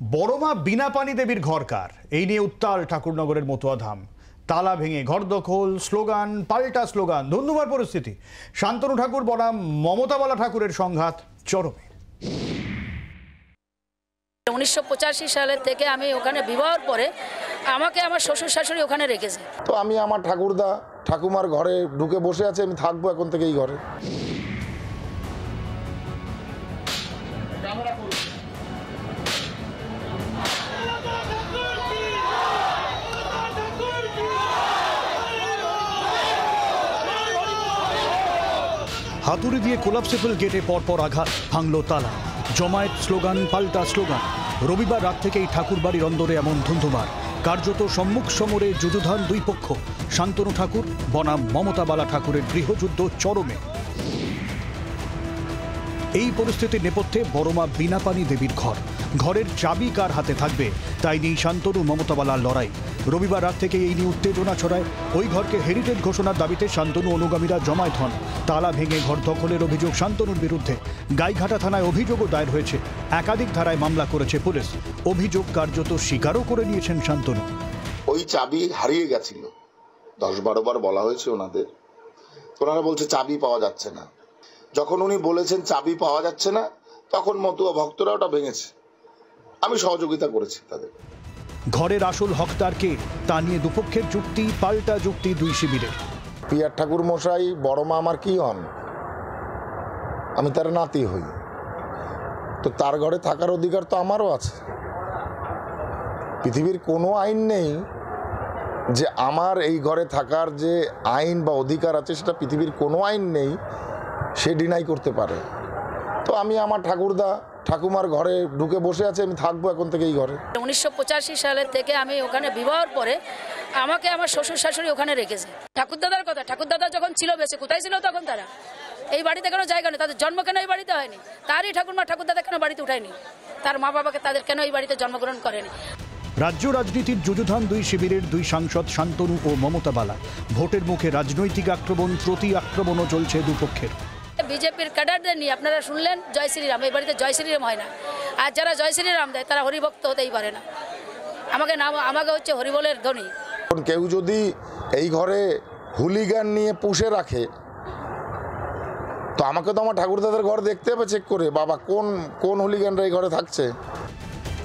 বড়মা বিনাপানি দেবীর ঘর কার, এই নিয়ে উত্তাল ঠাকুরনগরের মতুয়া ধাম। তালা ভেঙে ঘর দখল, স্লোগান পাল্টা স্লোগান, ধন্যবাদ পরিস্থিতি। শান্তনু ঠাকুর বনাম মমতাবালা ঠাকুরের সংঘাত চরমে। 1985 সালের থেকে আমি ওখানে বিবাহের পরে আমাকে আমার শ্বশুর শাশুড়ি ওখানে রেখেছে। তো আমি আমার ঠাকুরদা ঠাকুমার ঘরে ঢুকে বসে আছে, আমি থাকবো এখন থেকে এই ঘরে। হাতুড়ি দিয়ে কোলাপসেবল গেটে পরপর আঘাত, ভাঙল তালা, জমায়েত স্লোগান পাল্টা স্লোগান। রবিবার রাত থেকেই ঠাকুরবাড়ির অন্দরে এমন ধুন্ধুমার, কার্যত সম্মুখ সমরে যুযুধান দুই পক্ষ। শান্তনু ঠাকুর বনাম মমতাবালা ঠাকুরের গৃহযুদ্ধ চরমে। এই পরিস্থিতির নেপথ্যে বড়মা বিনাপানি দেবীর ঘর, ঘরের চাবি কার হাতে থাকবে তাই নিয়ে শান্তনু মমতাবালার লড়াই। রবিবার রাত থেকে এই নিয়ে উত্তেজনা ছড়ায়। ওই ঘরকে হেরিটেজ ঘোষণার দাবিতে শান্তনু অনুগামীরা জমায়েত হন। তালা ভেঙে ঘর দখলের অভিযোগ শান্তনুর বিরুদ্ধে। গাইঘাটা থানায় অভিযোগও দায়ের হয়েছে। একাধিক ধারায় মামলা করেছে পুলিশ। অভিযোগ কার্যত স্বীকারও করে নিয়েছেন শান্তনু। ওই চাবি হারিয়ে গেছিল, 10-12 বার বলা হয়েছে ওনাদের। ওনারা বলছে চাবি পাওয়া যাচ্ছে না। যখন উনি বলেছেন চাবি পাওয়া যাচ্ছে না, তখন মতুয়া ভক্তরা ওটা ভেঙেছে। আমি সহযোগিতা করেছি তাদের। ঘরের আসল হকদার কে তা নিয়ে দুপক্ষের যুক্তি পাল্টা যুক্তি দুই শিবিরের। পিয়ার ঠাকুর মশাই বড়মা আমার কি হন? আমি তার নাতি হই, তো তার ঘরে থাকার অধিকার তো আমারও আছে। পৃথিবীর কোনো আইন নেই যে আমার এই ঘরে থাকার যে আইন বা অধিকার আছে, সেটা পৃথিবীর কোনো আইন নেই সে ডিনাই করতে পারে। তো আমি আমার ঠাকুরদা ঠাকুমার ঘরে ঢুকে বসে আছে, আমি থাকবো এখন থেকে এই ঘরে। 1985 সালের থেকে আমি ওখানে বিবাহের পরে আমাকে আমার শ্বশুর শাশুড়ি ওখানে রেখেছে। ঠাকুরদাদার কথা, ঠাকুরদাদা যখন ছিল বেঁচে, কোথায় ছিল তখন তারা? এই বাড়িতে কোনো জায়গা নেই, তাদের জন্ম কেন এই বাড়িতে হয়নি? তারই ঠাকুরমা ঠাকুরদাদা কেন বাড়িতে উঠায়নি? তার মা বাবাকে তাদের কেন এই বাড়িতে জন্মগ্রহণ করেনি? রাজ্য রাজনীতির যুযুধান দুই শিবিরের দুই সাংসদ শান্তনু ও মমতাবালা। ভোটের মুখে রাজনৈতিক আক্রমণ প্রতি আক্রমণও চলছে দুপক্ষের। বিজেপির ক্যাডারদের নিয়ে আপনারা শুনলেন জয় শ্রীরাম, এই বাড়িতে জয় শ্রীরাম হয় না। আর যারা জয় শ্রীরাম দেয় তারা হরিভক্ত হতেই পারে না। আমাকে হচ্ছে হরিবলের ধ্বনি। কেউ যদি এই ঘরে হুলিগান নিয়ে পুষে রাখে, তো আমাকে তো আমার ঠাকুরদাদের ঘর দেখতে হবে চেক করে, বাবা কোন হুলিগানরা এই ঘরে থাকছে।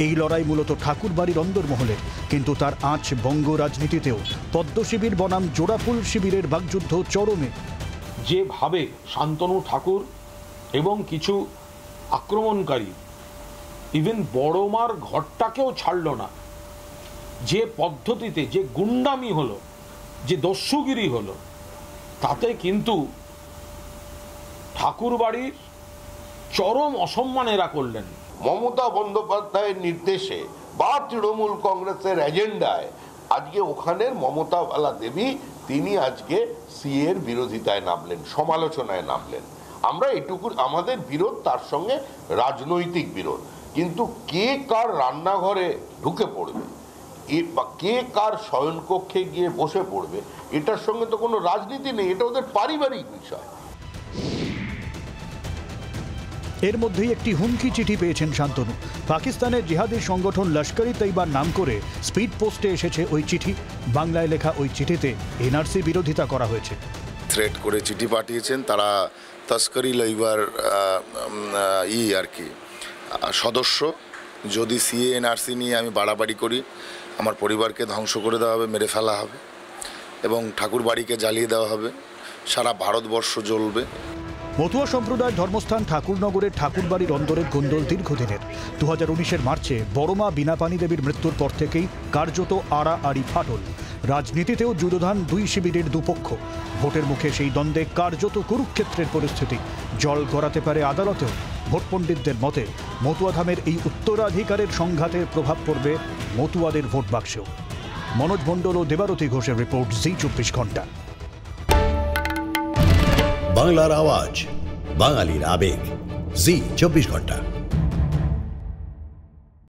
এই লড়াই মূলত ঠাকুরবাড়ির অন্দরমহলের, কিন্তু তার আঁচ বঙ্গ রাজনীতিতেও। পদ্ম শিবির বনাম জোড়াফুল শিবিরের বাগযুদ্ধ চরমে। যেভাবে শান্তনু ঠাকুর এবং কিছু আক্রমণকারী ইভেন বড়মার ঘরটাকেও ছাড়ল না, যে পদ্ধতিতে যে গুন্ডামি হলো, যে দস্যুগিরি হলো, তাতে কিন্তু ঠাকুরবাড়ির চরম অসম্মান এরা করলেন। মমতা বন্দ্যোপাধ্যায়ের নির্দেশে বা তৃণমূল কংগ্রেসের এজেন্ডায় আজকে ওখানের মমতাবালা দেবী তিনি আজকে সিএর বিরোধিতায় নামলেন, সমালোচনায় নামলেন। আমরা এটুকু আমাদের বিরোধ, তার সঙ্গে রাজনৈতিক বিরোধ। কিন্তু কে কার রান্নাঘরে ঢুকে পড়বে বা কে কার শয়নকক্ষে গিয়ে বসে পড়বে, এটার সঙ্গে তো কোনো রাজনীতি নেই, এটা ওদের পারিবারিক বিষয়। এর মধ্যেই একটি হুমকি চিঠি পেয়েছেন শান্তনু। পাকিস্তানের জিহাদি সংগঠন লস্কর ই তৈবার নাম করে স্পিড পোস্টে এসেছে ওই চিঠি। বাংলায় লেখা ওই চিঠিতে এনআরসি বিরোধিতা করা হয়েছে। থ্রেট করে চিঠি পাঠিয়েছেন তারা তস্করি লইবার আর কি সদস্য। যদি সিএ এনআরসি নিয়ে আমি বাড়াবাড়ি করি, আমার পরিবারকে ধ্বংস করে দেওয়া হবে, মেরে ফেলা হবে এবং ঠাকুর বাড়িকে জ্বালিয়ে দেওয়া হবে, সারা ভারতবর্ষ জ্বলবে। মতুয়া সম্প্রদায়ের ধর্মস্থান ঠাকুরনগরের ঠাকুরবাড়ির অন্দরের গোন্দল দীর্ঘদিনের। 2019-এর মার্চে বড়মা বিনাপানি দেবীর মৃত্যুর পর থেকেই কার্যত আড়াআড়ি ফাটল। রাজনীতিতেও যুযুধান দুই শিবিরের দুপক্ষ। ভোটের মুখে সেই দ্বন্দ্বে কার্যত কুরুক্ষেত্রের পরিস্থিতি। জল গড়াতে পারে আদালতেও। ভোট পণ্ডিতদের মতে মতুয়াধামের এই উত্তরাধিকারের সংঘাতের প্রভাব পড়বে মতুয়াদের ভোট বাক্সেও। মনোজ মণ্ডল ও দেবারতী ঘোষের রিপোর্ট, জি24 ঘন্টা। বাংলার আওয়াজ, বাঙালির আবেগ, জি24 ঘন্টা।